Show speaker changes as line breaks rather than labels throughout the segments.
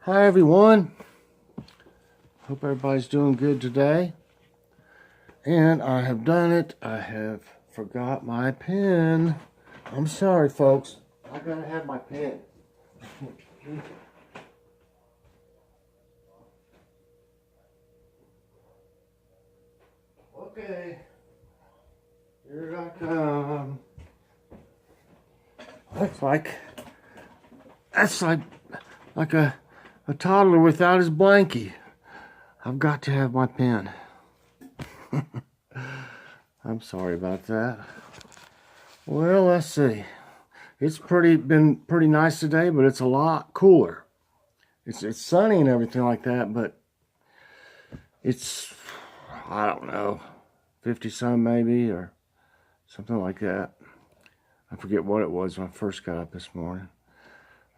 Hi everyone. Hope everybody's doing good today. And I have done it. I have forgot my pen. I'm sorry, folks. I gotta have my pen. Okay. Here I come. That's like a toddler without his blankie. I've got to have my pen. I'm sorry about that. Well, let's see. It's been pretty nice today, but it's a lot cooler. It's sunny and everything like that, but it's, I don't know, 50 some maybe or something like that. I forget what it was when I first got up this morning.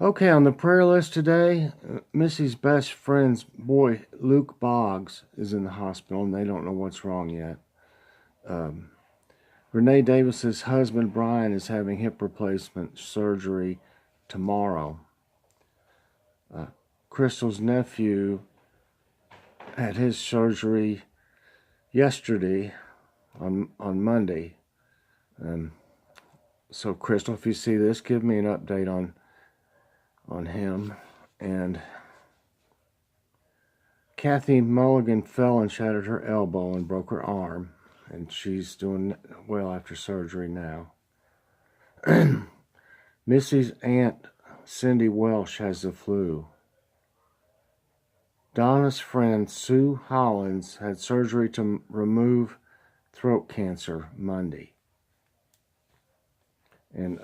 Okay, on the prayer list today, Missy's best friend's boy, Luke Boggs, is in the hospital and they don't know what's wrong yet. Renee Davis's husband, Brian, is having hip replacement surgery tomorrow. Crystal's nephew had his surgery yesterday on Monday. So Crystal, if you see this, give me an update on him. And Kathy Mulligan fell and shattered her elbow and broke her arm, and she's doing well after surgery now. Missy's aunt, Cindy Welsh, has the flu. Donna's friend, Sue Hollins, had surgery to remove throat cancer Monday. And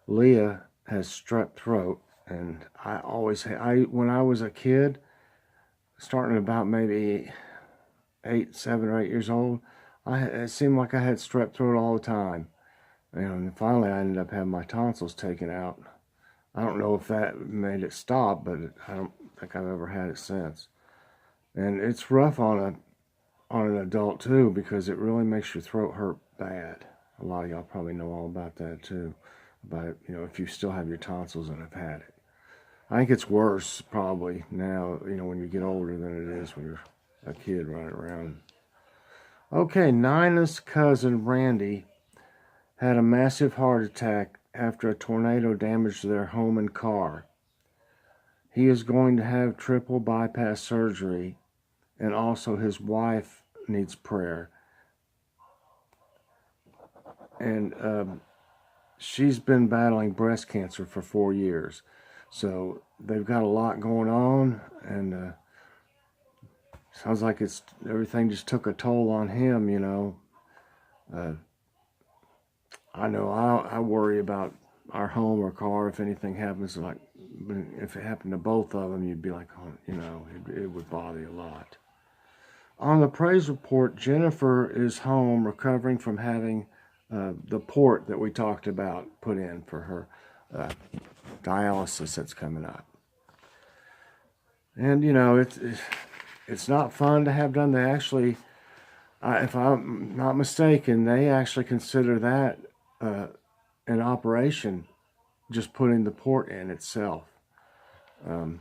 Leah has strep throat, and when I was a kid, starting about maybe 7 or 8 years old, it seemed like I had strep throat all the time. And finally, I ended up having my tonsils taken out. I don't know if that made it stop, but I don't think I've ever had it since. And it's rough on an adult too, because it really makes your throat hurt bad. A lot of y'all probably know all about that too. About, if you still have your tonsils and have had it. I think it's worse probably now, when you get older than it is when you're a kid running around. Okay, Nina's cousin Randy had a massive heart attack after a tornado damaged their home and car. He is going to have triple bypass surgery, and also his wife needs prayer. And she's been battling breast cancer for 4 years. So they've got a lot going on, and sounds like everything just took a toll on him, I know I worry about our home or car if anything happens. Like, if it happened to both of them, you'd be like, oh, it would bother you a lot. On the praise report, Jennifer is home recovering from having the port that we talked about put in for her dialysis that's coming up. And, it's not fun to have done. They actually, if I'm not mistaken, they actually consider that an operation, just putting the port in itself. And,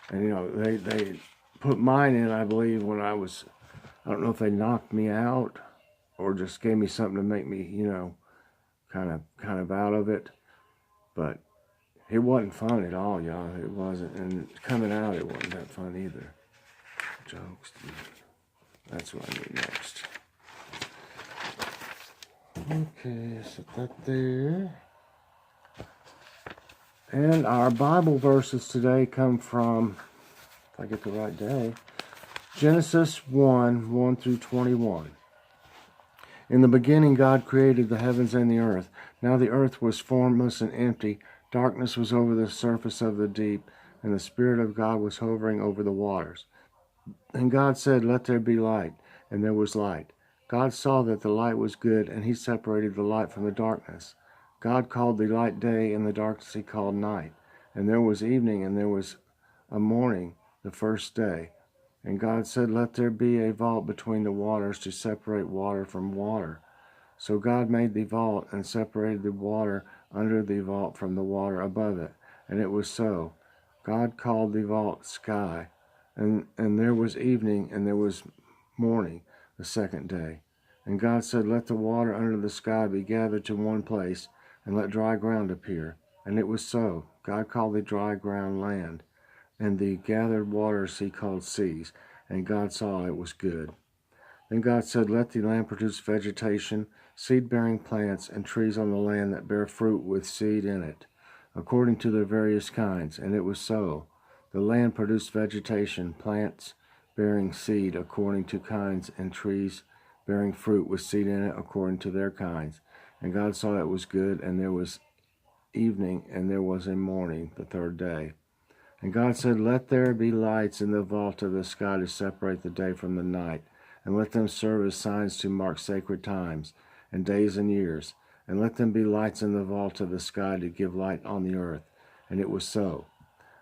they put mine in, I believe, when I don't know if they knocked me out or just gave me something to make me, kind of out of it. But it wasn't fun at all, y'all. It wasn't. And coming out, it wasn't that fun either. Jokes. That's what I need next. Okay, set that there. And our Bible verses today come from, if I get the right day, Genesis 1 through 21. In the beginning, God created the heavens and the earth. Now the earth was formless and empty. Darkness was over the surface of the deep, and the Spirit of God was hovering over the waters. And God said, "Let there be light," and there was light. God saw that the light was good, and he separated the light from the darkness. God called the light day, and the darkness he called night. And there was evening, and there was a morning, the first day. And God said, "Let there be a vault between the waters to separate water from water." So God made the vault and separated the water under the vault from the water above it. And it was so. God called the vault sky, and there was evening and there was morning the second day. And God said, let the water under the sky be gathered to one place, and let dry ground appear. And it was so. God called the dry ground land, and the gathered waters he called seas. And God saw it was good. Then God said, let the land produce vegetation, seed-bearing plants, and trees on the land that bear fruit with seed in it, according to their various kinds. And it was so. The land produced vegetation, plants bearing seed according to kinds, and trees bearing fruit with seed in it according to their kinds. And God saw it was good, and there was evening, and there was a morning, the third day. And God said, let there be lights in the vault of the sky to separate the day from the night, and let them serve as signs to mark sacred times, and days and years. And let them be lights in the vault of the sky to give light on the earth. And it was so.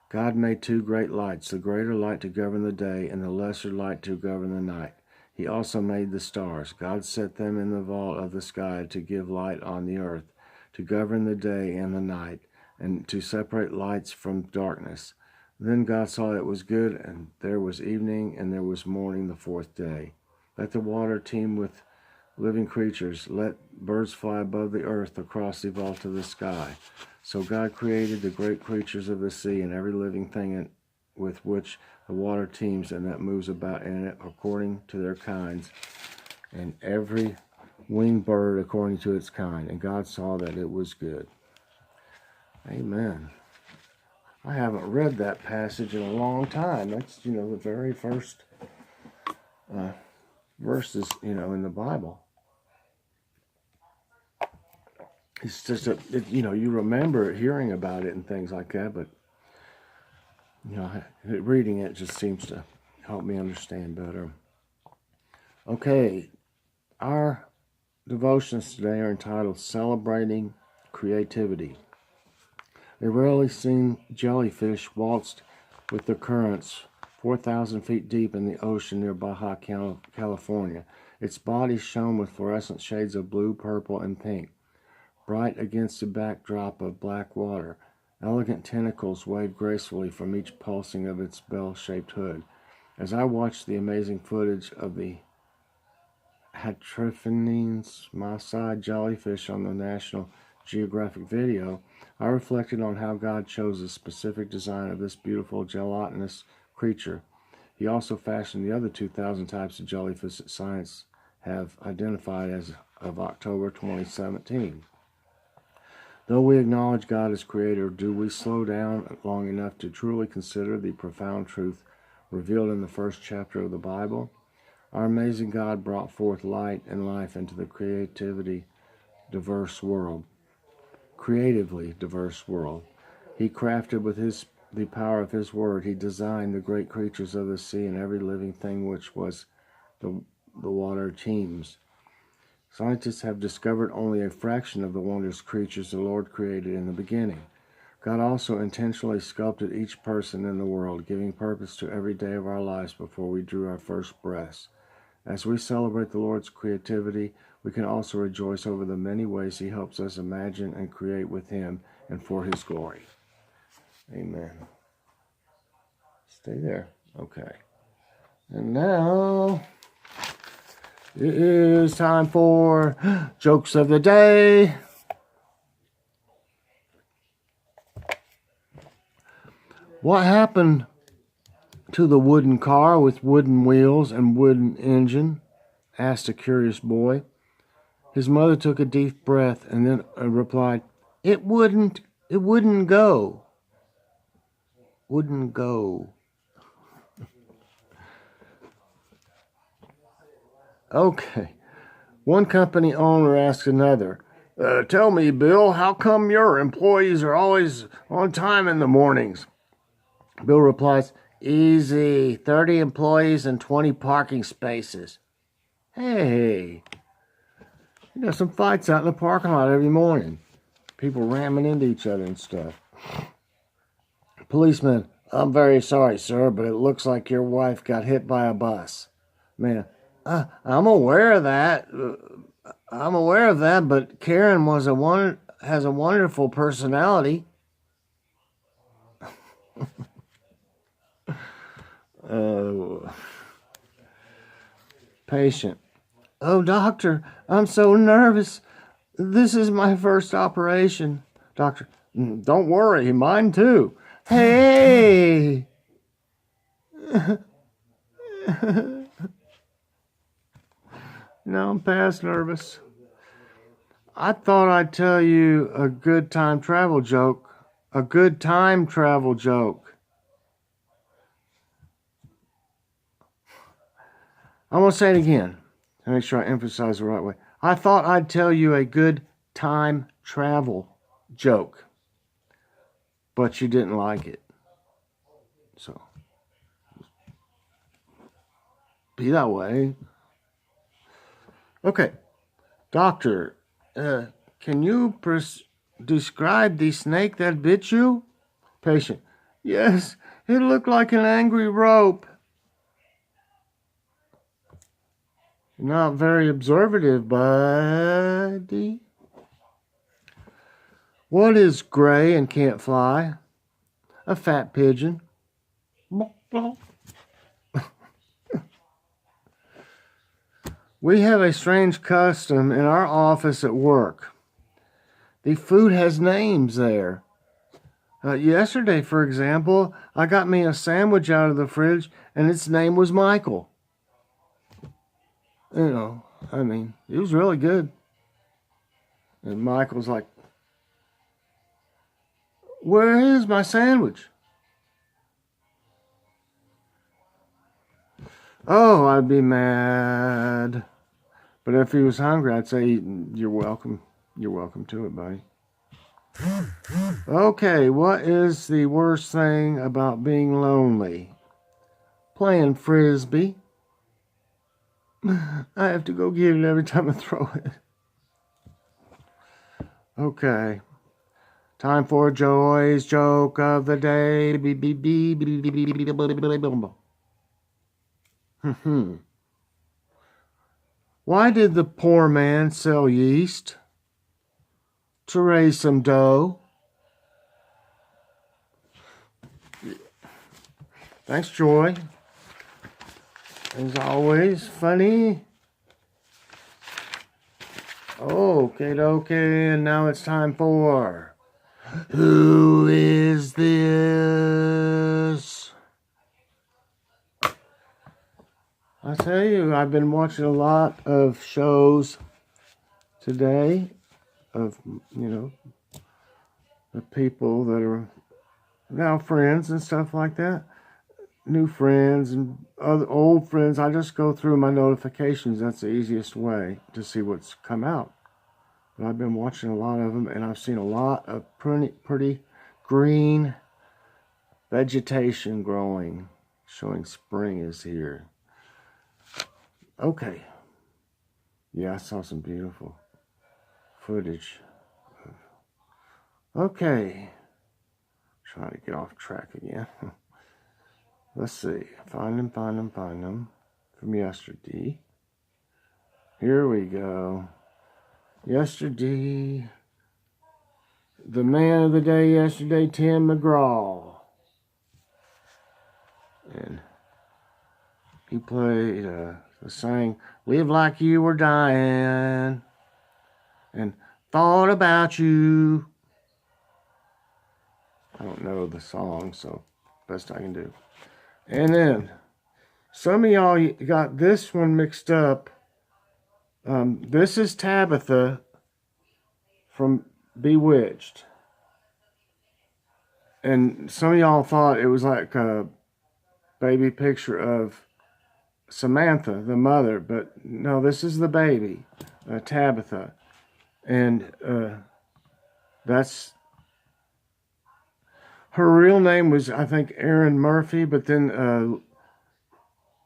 God made two great lights, the greater light to govern the day, and the lesser light to govern the night. He also made the stars. God set them in the vault of the sky to give light on the earth, to govern the day and the night, and to separate lights from darkness. Then God saw it was good, and there was evening, and there was morning the fourth day. Let the water teem with living creatures. Let birds fly above the earth across the vault of the sky. So God created the great creatures of the sea and every living thing with which the water teems and that moves about in it according to their kinds, and every winged bird according to its kind. And God saw that it was good. Amen. I haven't read that passage in a long time. That's, the very first verses, in the Bible. It's just, you remember hearing about it and things like that, but, reading it just seems to help me understand better. Okay, our devotions today are entitled Celebrating Creativity. A rarely seen jellyfish waltzed with the currents 4,000 feet deep in the ocean near Baja California. Its body shone with fluorescent shades of blue, purple, and pink, bright against a backdrop of black water. Elegant tentacles waved gracefully from each pulsing of its bell-shaped hood. As I watched the amazing footage of the Hatrophanes maasai jellyfish on the National Geographic video, I reflected on how God chose the specific design of this beautiful gelatinous creature. He also fashioned the other 2,000 types of jellyfish that science have identified as of October 2017. Though we acknowledge God as creator, do we slow down long enough to truly consider the profound truth revealed in the first chapter of the Bible? Our amazing God brought forth light and life into the creatively diverse world. He crafted with the power of his word. He designed the great creatures of the sea and every living thing which was the water teems. Scientists have discovered only a fraction of the wondrous creatures the Lord created in the beginning. God also intentionally sculpted each person in the world, giving purpose to every day of our lives before we drew our first breaths. As we celebrate the Lord's creativity, we can also rejoice over the many ways he helps us imagine and create with him and for his glory. Amen. Stay there. Okay. And now it is time for Jokes of the Day. What happened to the wooden car with wooden wheels and wooden engine? Asked a curious boy. His mother took a deep breath and then replied, It wouldn't go. Wouldn't go. Okay. One company owner asked another, Tell me, Bill, how come your employees are always on time in the mornings? Bill replies, Easy, 30 employees and 20 parking spaces. Hey, some fights out in the parking lot every morning. People ramming into each other and stuff. Policeman, I'm very sorry, sir, but it looks like your wife got hit by a bus. Man, I'm aware of that. But Karen has a wonderful personality. Patient. Oh, doctor, I'm so nervous. This is my first operation. Doctor, don't worry, mine too. Hey! No, I'm past nervous. I thought I'd tell you a good time travel joke. A good time travel joke. I'm going to say it again to make sure I emphasize the right way. I thought I'd tell you a good time travel joke, but you didn't like it. So, be that way. Okay. Doctor, can you describe the snake that bit you? Patient. Yes, it looked like an angry rope. Not very observative, buddy. What is gray and can't fly? A fat pigeon. We have a strange custom in our office at work. The food has names there. Yesterday, for example, I got me a sandwich out of the fridge and its name was Michael. You know, I mean, it was really good. And Michael's like, where is my sandwich? Oh, I'd be mad. But if he was hungry, I'd say, you're welcome. You're welcome to it, buddy. Okay, what is the worst thing about being lonely? Playing frisbee. I have to go get it every time I throw it. Okay. Time for Joy's joke of the day. Why did the poor man sell yeast? To raise some dough. Thanks, Joy. As always, funny. Okay, and now it's time for Who is this? I tell you, I've been watching a lot of shows today of, the people that are now friends and stuff like that. New friends and other old friends. I just go through my notifications. That's the easiest way to see what's come out. But I've been watching a lot of them, and I've seen a lot of pretty green vegetation growing, showing spring is here. Okay. Yeah, I saw some beautiful footage. Okay. Trying to get off track again. Let's see. Find them from yesterday. Here we go. Yesterday. The man of the day yesterday, Tim McGraw. And he played, sang Live Like You Were Dying. And Thought About You. I don't know the song, so best I can do. And then, some of y'all got this one mixed up. This is Tabitha from Bewitched. And some of y'all thought it was like a baby picture of Samantha, the mother. But no, this is the baby, Tabitha. And that's... Her real name was, I think, Erin Murphy, but then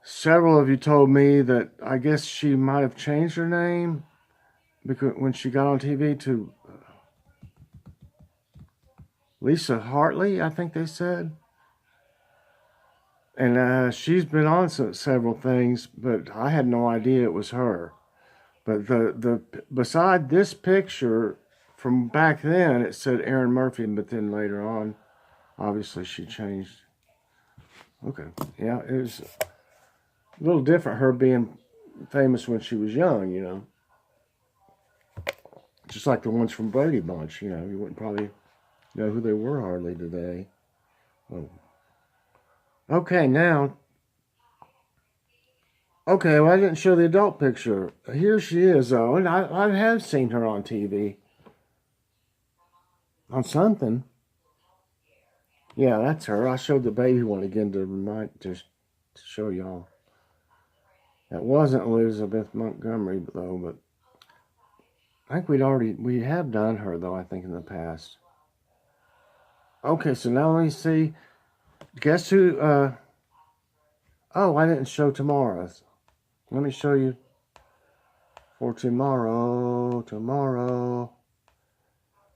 several of you told me that I guess she might have changed her name because when she got on TV to Lisa Hartley, I think they said. And she's been on several things, but I had no idea it was her. But beside this picture from back then, it said Erin Murphy, but then later on, obviously she changed. Okay, yeah, it was A little different, her being famous when she was young, you know. Just like the ones from Brady Bunch, you know. You wouldn't probably know who they were hardly today. Oh. Okay, now. Okay, well, I didn't show the adult picture. Here she is, though, and I have seen her on TV. On something. Yeah, that's her. I showed the baby one again to show y'all. That wasn't Elizabeth Montgomery, though, but I think we have done her, though, I think, in the past. Okay, so now let me see. Guess who, oh, I didn't show tomorrow's. Let me show you for tomorrow.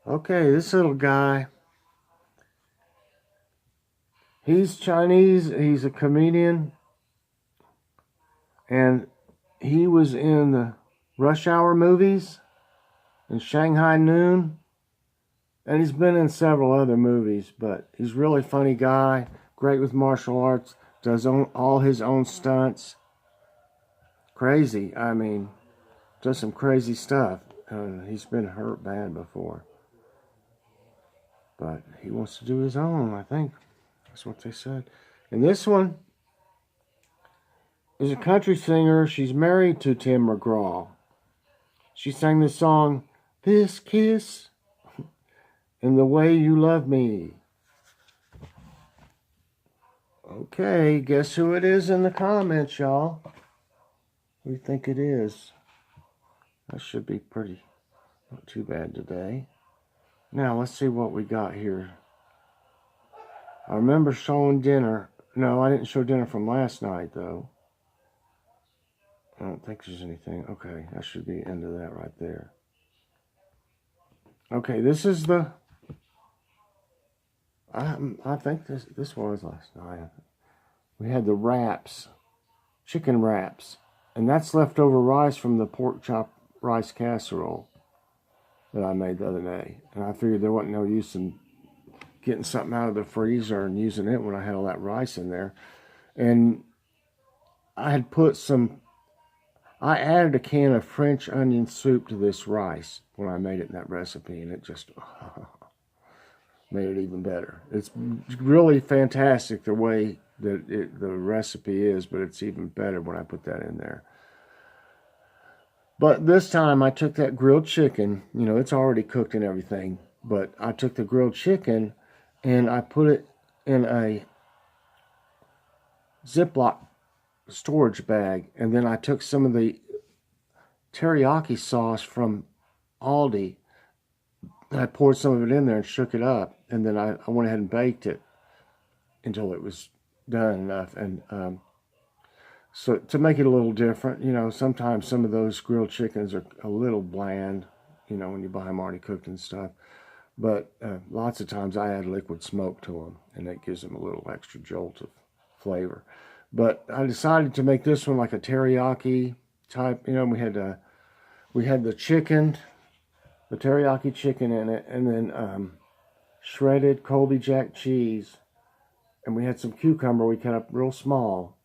Okay, this little guy, he's Chinese, he's a comedian, and he was in the Rush Hour movies, in Shanghai Noon, and he's been in several other movies, but he's a really funny guy, great with martial arts, does all his own stunts. Crazy, I mean, does some crazy stuff. He's been hurt bad before. But he wants to do his own, I think. That's what they said. And this one is a country singer. She's married to Tim McGraw. She sang the song, This Kiss and the Way You Love Me. Okay, guess who it is in the comments, y'all? Who do you think it is? That should be pretty, not too bad today. Now, let's see what we got here. I remember showing dinner. No, I didn't show dinner from last night, though. I don't think there's anything. Okay, that should be the end of that right there. Okay, this is the... I think this was last night. We had the wraps, chicken wraps, and that's leftover rice from the pork chop rice casserole that I made the other day. And I figured there wasn't no use in getting something out of the freezer and using it when I had all that rice in there. And I had I added a can of French onion soup to this rice when I made it in that recipe, and it just made it even better. It's really fantastic the way that the recipe is, but it's even better when I put that in there. But this time I took that grilled chicken, you know, it's already cooked and everything, but I took the grilled chicken and I put it in a Ziploc storage bag, and then I took some of the teriyaki sauce from Aldi and I poured some of it in there and shook it up, and then I went ahead and baked it until it was done enough. And so to make it a little different, you know, sometimes some of those grilled chickens are a little bland, you know, when you buy them already cooked and stuff. But lots of times I add liquid smoke to them, and that gives them a little extra jolt of flavor. But I decided to make this one like a teriyaki type. You know, we had the chicken, the teriyaki chicken in it, and then shredded Colby Jack cheese, and we had some cucumber we cut up real small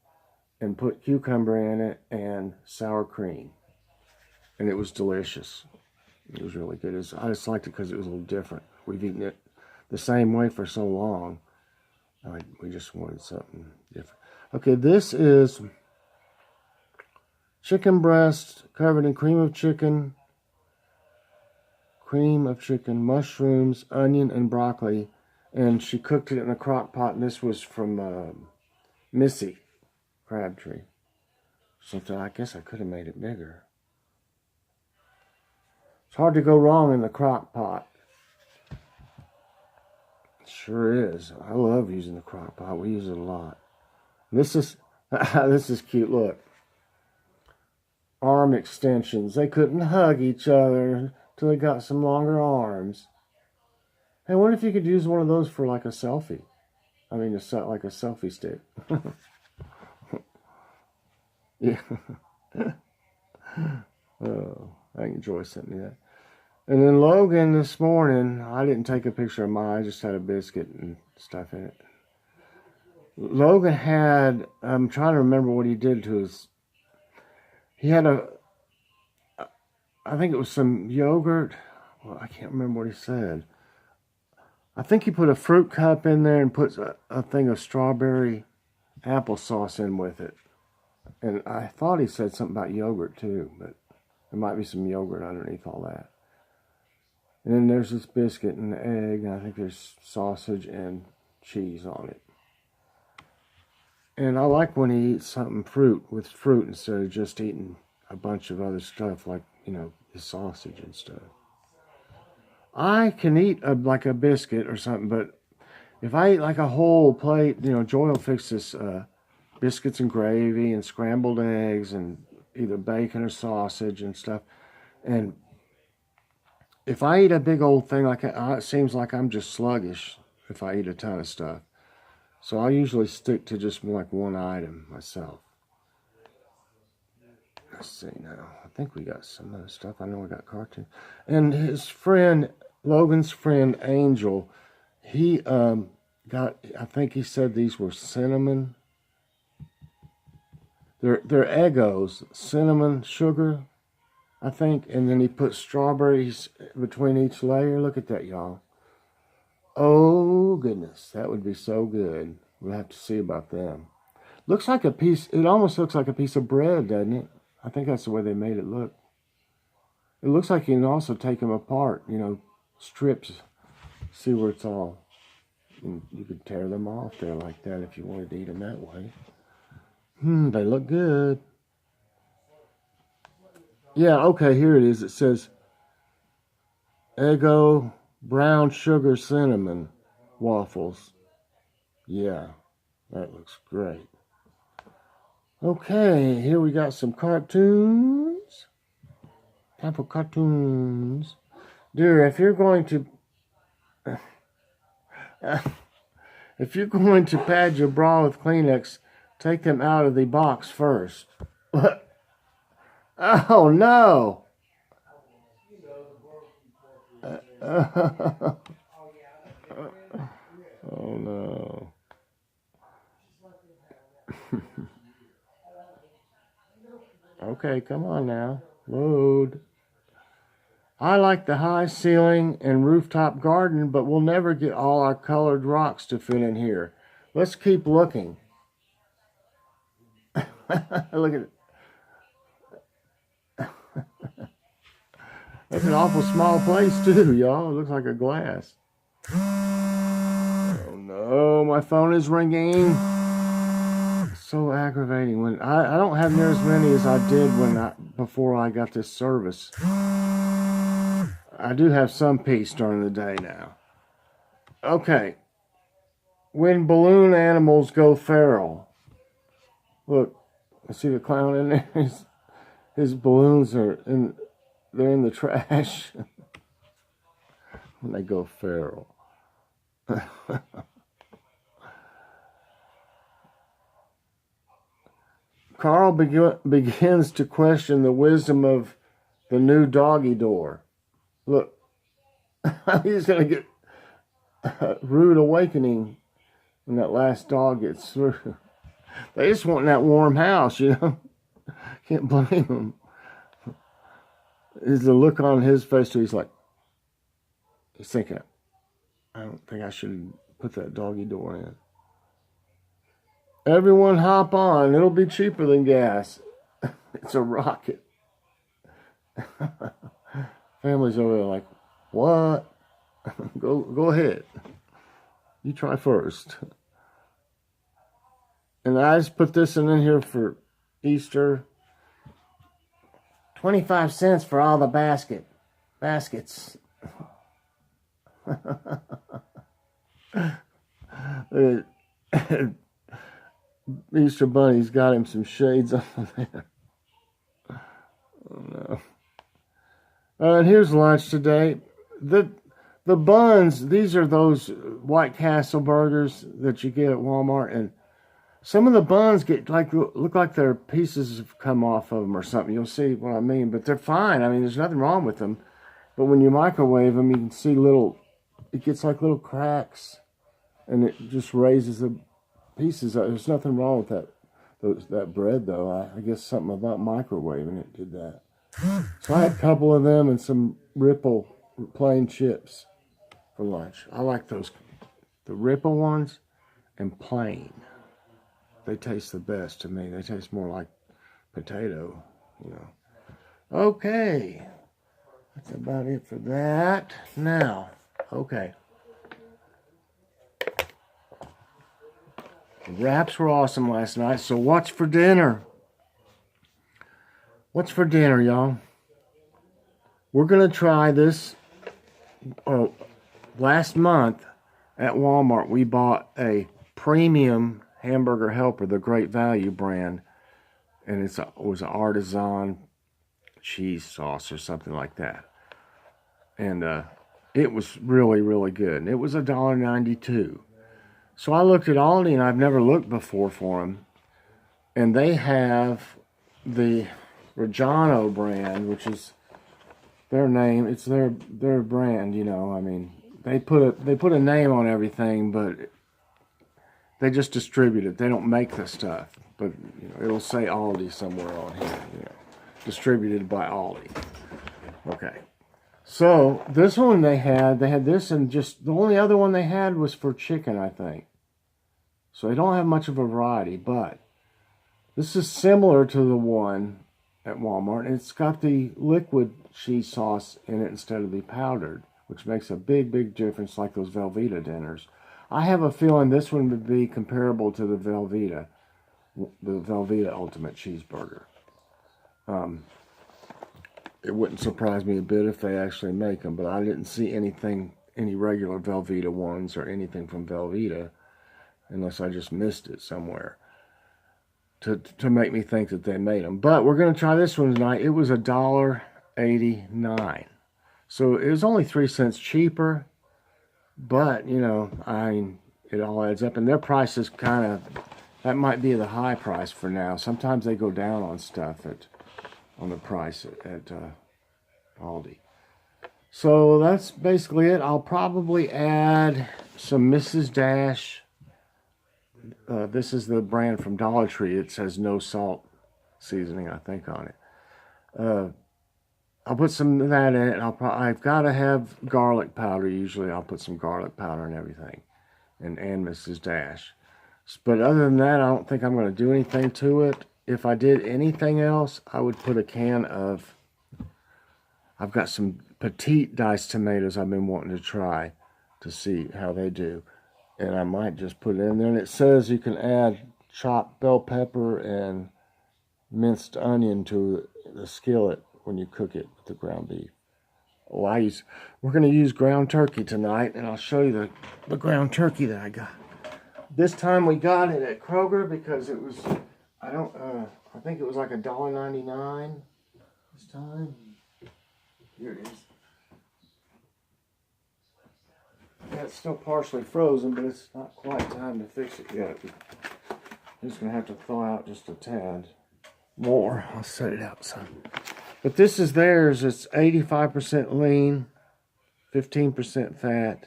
and put cucumber in it and sour cream, and it was delicious. It was really good. I just liked it because it was a little different. We've eaten it the same way for so long. We just wanted something different. Okay, this is chicken breast covered in cream of chicken, mushrooms, onion, and broccoli. And she cooked it in a crock pot, and this was from Missy Crabtree. Something I guess I could have made it bigger. It's hard to go wrong in the crock pot. It sure is. I love using the crock pot. We use it a lot. This is this is cute. Look, arm extensions. They couldn't hug each other till they got some longer arms. Hey, what if you could use one of those for like a selfie? I mean, like a selfie stick. Yeah. Oh, I enjoy sent me that. And then Logan this morning, I didn't take a picture of mine. I just had a biscuit and stuff in it. Logan had, I'm trying to remember what he did to his, he had I think it was some yogurt. Well, I can't remember what he said. I think he put a fruit cup in there and puts a thing of strawberry applesauce in with it. And I thought he said something about yogurt too, but there might be some yogurt underneath all that. And then there's this biscuit and the egg, and I think there's sausage and cheese on it. And I like when he eats something with fruit instead of just eating a bunch of other stuff like, the sausage and stuff. I can eat like a biscuit or something, but if I eat like a whole plate, Joy will fix this biscuits and gravy and scrambled eggs and either bacon or sausage and stuff. And if I eat a big old thing like that, it seems like I'm just sluggish if I eat a ton of stuff. So I usually stick to just like one item myself. Let's see now. I think we got some other stuff. I know we got cartoons. And his friend, Logan's friend, Angel, he got, I think he said these were cinnamon. They're Eggos, cinnamon sugar, I think. And then he put strawberries between each layer. Look at that, y'all. Oh, goodness. That would be so good. We'll have to see about them. Looks like a piece, it almost looks like a piece of bread, doesn't it? I think that's the way they made it look. It looks like you can also take them apart, strips, see where it's all. And you could tear them off there like that if you wanted to eat them that way. They look good. Yeah, okay, here it is. It says Eggo brown sugar cinnamon waffles. Yeah, that looks great. Okay, here we got some cartoons. Time for cartoons. Dear, if you're going to pad your bra with Kleenex, take them out of the box first. Oh no! Oh no. Okay, come on now. Load. I like the high ceiling and rooftop garden, but we'll never get all our colored rocks to fit in here. Let's keep looking. Look at it. That's an awful small place too, y'all. It looks like a glass. Oh no, my phone is ringing. It's so aggravating. When I don't have near as many as I did before I got this service. I do have some peace during the day now. Okay. When balloon animals go feral. Look, I see the clown in there. His balloons they're in the trash when they go feral. Carl begins to question the wisdom of the new doggy door. Look, he's going to get a rude awakening when that last dog gets through. They just want that warm house, Can't blame them. Is the look on his face too. He's thinking, I don't think I should put that doggy door in. Everyone hop on. It'll be cheaper than gas. It's a rocket. Families over there like, what? Go ahead. You try first. And I just put this in here for Easter. 25 cents for all the baskets. Easter Bunny's got him some shades on there. Oh no. And here's lunch today. The buns, these are those White Castle burgers that you get at Walmart, and some of the buns look like their pieces have come off of them or something. You'll see what I mean, but they're fine. I mean, there's nothing wrong with them. But when you microwave them, you can see it gets like little cracks, and it just raises pieces. There's nothing wrong with that bread, though. I guess something about microwaving it did that. So I had a couple of them and some Ripple plain chips for lunch. I like those, the Ripple ones and plain. They taste the best to me. They taste more like potato, you know. Okay, that's about it for that. Now, okay. The wraps were awesome last night, so what's for dinner? What's for dinner, y'all? We're going to try this. Oh, last month at Walmart, we bought a premium hamburger helper, the Great Value brand, and it was an artisan cheese sauce or something like that. And it was really, really good. And it was $1.92. So I looked at Aldi, and I've never looked before for them. And they have the Reggiano brand, which is their name. It's their brand, you know. I mean, they put a name on everything, but they just distribute it. They don't make the stuff, but you know, it'll say Aldi somewhere on here. You know, distributed by Aldi. Okay. So this one they had this, and just the only other one they had was for chicken, I think. So they don't have much of a variety, but this is similar to the one at Walmart. It's got the liquid cheese sauce in it instead of the powdered, which makes a big, big difference, like those Velveeta dinners. I have a feeling this one would be comparable to the Velveeta Ultimate Cheeseburger. It wouldn't surprise me a bit if they actually make them, but I didn't see any regular Velveeta ones or anything from Velveeta, unless I just missed it somewhere to make me think that they made them. But we're going to try this one tonight. It was $1.89. So it was only 3 cents cheaper, but, you know, it all adds up. And their price is that might be the high price for now. Sometimes they go down on stuff on the price at Aldi. So that's basically it. I'll probably add some Mrs. Dash. This is the brand from Dollar Tree. It says no salt seasoning, I think, on it. I'll put some of that in it. I've got to have garlic powder. Usually I'll put some garlic powder and everything. And Mrs. Dash. But other than that, I don't think I'm going to do anything to it. If I did anything else, I would put a can of... I've got some petite diced tomatoes I've been wanting to try to see how they do. And I might just put it in there. And it says you can add chopped bell pepper and minced onion to the skillet when you cook it with the ground beef. We're going to use ground turkey tonight, and I'll show you the ground turkey that I got. This time we got it at Kroger because it was, I think it was like $1.99 this time. Here it is. Yeah, it's still partially frozen, but it's not quite time to fix it yet. I'm just going to have to thaw out just a tad more. I'll set it out some. But this is theirs. It's 85% lean, 15% fat.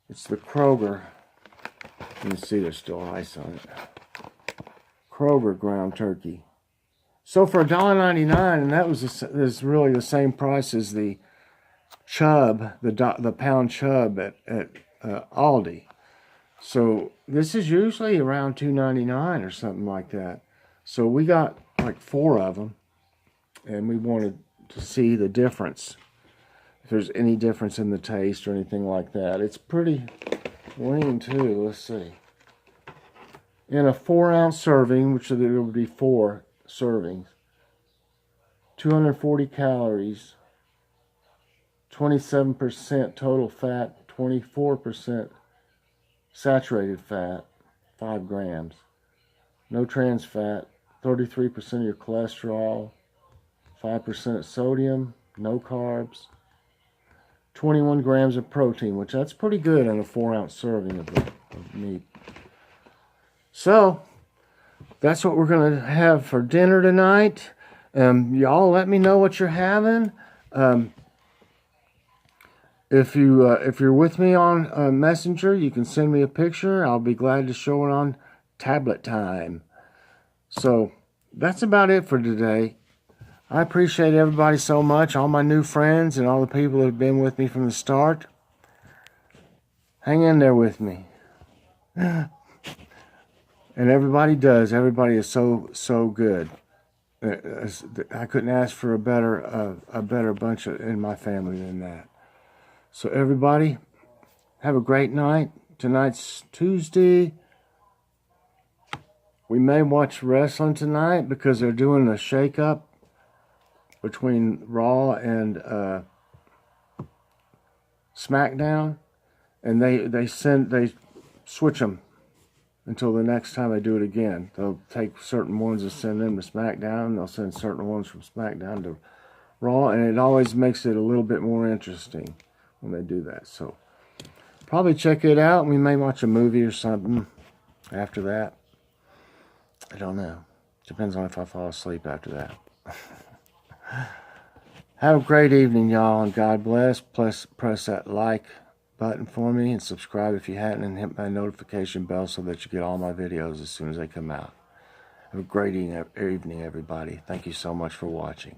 It's the Kroger. You can see there's still ice on it. Kroger ground turkey. So for $1.99, and that is really the same price as the chub, the pound chub at Aldi. So this is usually around $2.99 or something like that. So we got like 4 of them, and we wanted to see the difference, if there's any difference in the taste or anything like that. It's pretty lean too. Let's see. In a 4-ounce serving, which there would be 4 servings, 240 calories, 27% total fat, 24% saturated fat, 5 grams. No trans fat, 33% of your cholesterol, 5% sodium, no carbs, 21 grams of protein, which that's pretty good in a 4-ounce serving of meat. So, that's what we're going to have for dinner tonight. Y'all let me know what you're having. If you're with me on Messenger, you can send me a picture. I'll be glad to show it on Tablet Time. So that's about it for today. I appreciate everybody so much, all my new friends and all the people that have been with me from the start. Hang in there with me. And everybody does. Everybody is so good. I couldn't ask for a better bunch in my family than that. So everybody, have a great night. Tonight's Tuesday. We may watch wrestling tonight because they're doing a shake-up between Raw and SmackDown, and they switch them until the next time they do it again. They'll take certain ones and send them to SmackDown, and they'll send certain ones from SmackDown to Raw, and it always makes it a little bit more interesting when they do that. So probably check it out. We may watch a movie or something after that. I don't know. Depends on if I fall asleep after that. Have a great evening, y'all, and God bless. Plus, press that like button for me and subscribe if you hadn't, and hit my notification bell so that you get all my videos as soon as they come out. Have a great evening, everybody. Thank you so much for watching.